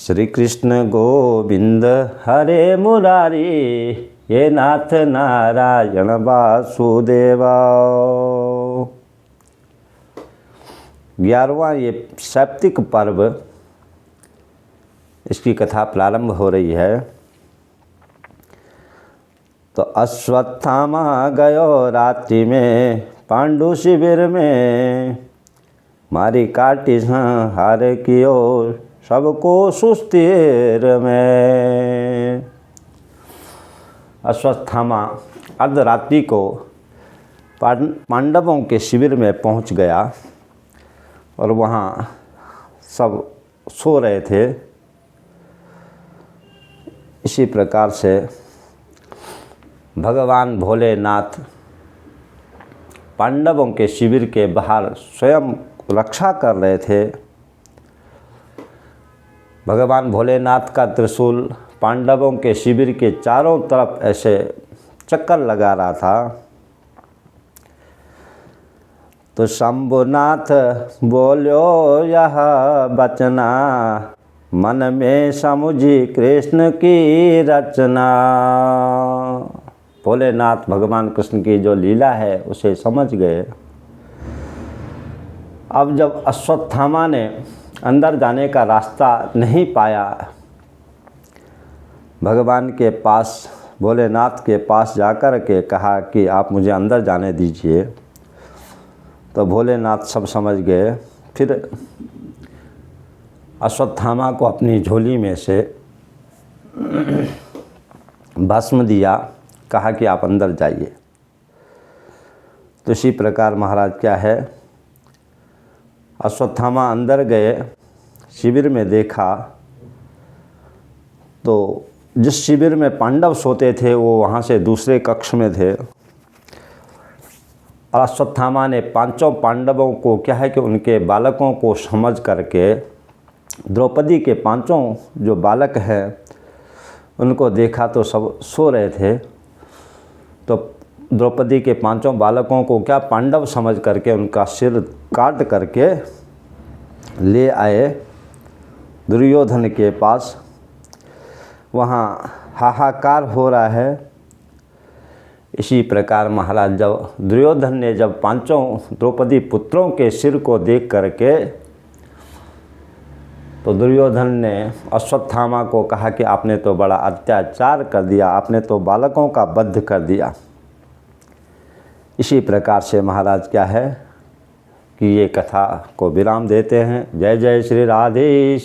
श्री कृष्ण गोविंद हरे मुरारी, ये नाथ नारायण वासुदेवा। 11वां ये सैप्तिक पर्व, इसकी कथा प्रारंभ हो रही है। तो अश्वत्थामा गयो रात्रि में पांडु शिविर में, मारी काटी संहार कियो सबको सुस्तीर में। अश्वत्थामा अर्धरात्रि को पांडवों के शिविर में पहुंच गया और वहाँ सब सो रहे थे। इसी प्रकार से भगवान भोलेनाथ पांडवों के शिविर के बाहर स्वयं रक्षा कर रहे थे। भगवान भोलेनाथ का त्रिशूल पांडवों के शिविर के चारों तरफ ऐसे चक्कर लगा रहा था। तो शंभुनाथ बोलो यह बचना, मन में समुझी कृष्ण की रचना। भोलेनाथ भगवान कृष्ण की जो लीला है उसे समझ गए। अब जब अश्वत्थामा ने अंदर जाने का रास्ता नहीं पाया, भगवान के पास भोलेनाथ के पास जाकर के कहा कि आप मुझे अंदर जाने दीजिए। तो भोलेनाथ सब समझ गए। फिर अश्वत्थामा को अपनी झोली में से भस्म दिया, कहा कि आप अंदर जाइए। तो इसी प्रकार महाराज क्या है, अश्वत्थामा अंदर गए, शिविर में देखा तो जिस शिविर में पांडव सोते थे वो वहाँ से दूसरे कक्ष में थे। और अश्वत्थामा ने पांचों पांडवों को क्या है कि उनके बालकों को समझ करके द्रौपदी के पांचों जो बालक हैं उनको देखा तो सब सो रहे थे। तो द्रौपदी के पांचों बालकों को क्या पांडव समझ करके उनका सिर काट करके ले आए दुर्योधन के पास। वहाँ हाहाकार हो रहा है। इसी प्रकार महाराज जब दुर्योधन ने जब पांचों द्रौपदी पुत्रों के सिर को देख करके, तो दुर्योधन ने अश्वत्थामा को कहा कि आपने तो बड़ा अत्याचार कर दिया, आपने तो बालकों का वध कर दिया। इसी प्रकार से महाराज क्या है कि ये कथा को विराम देते हैं। जय जय श्री राधेश।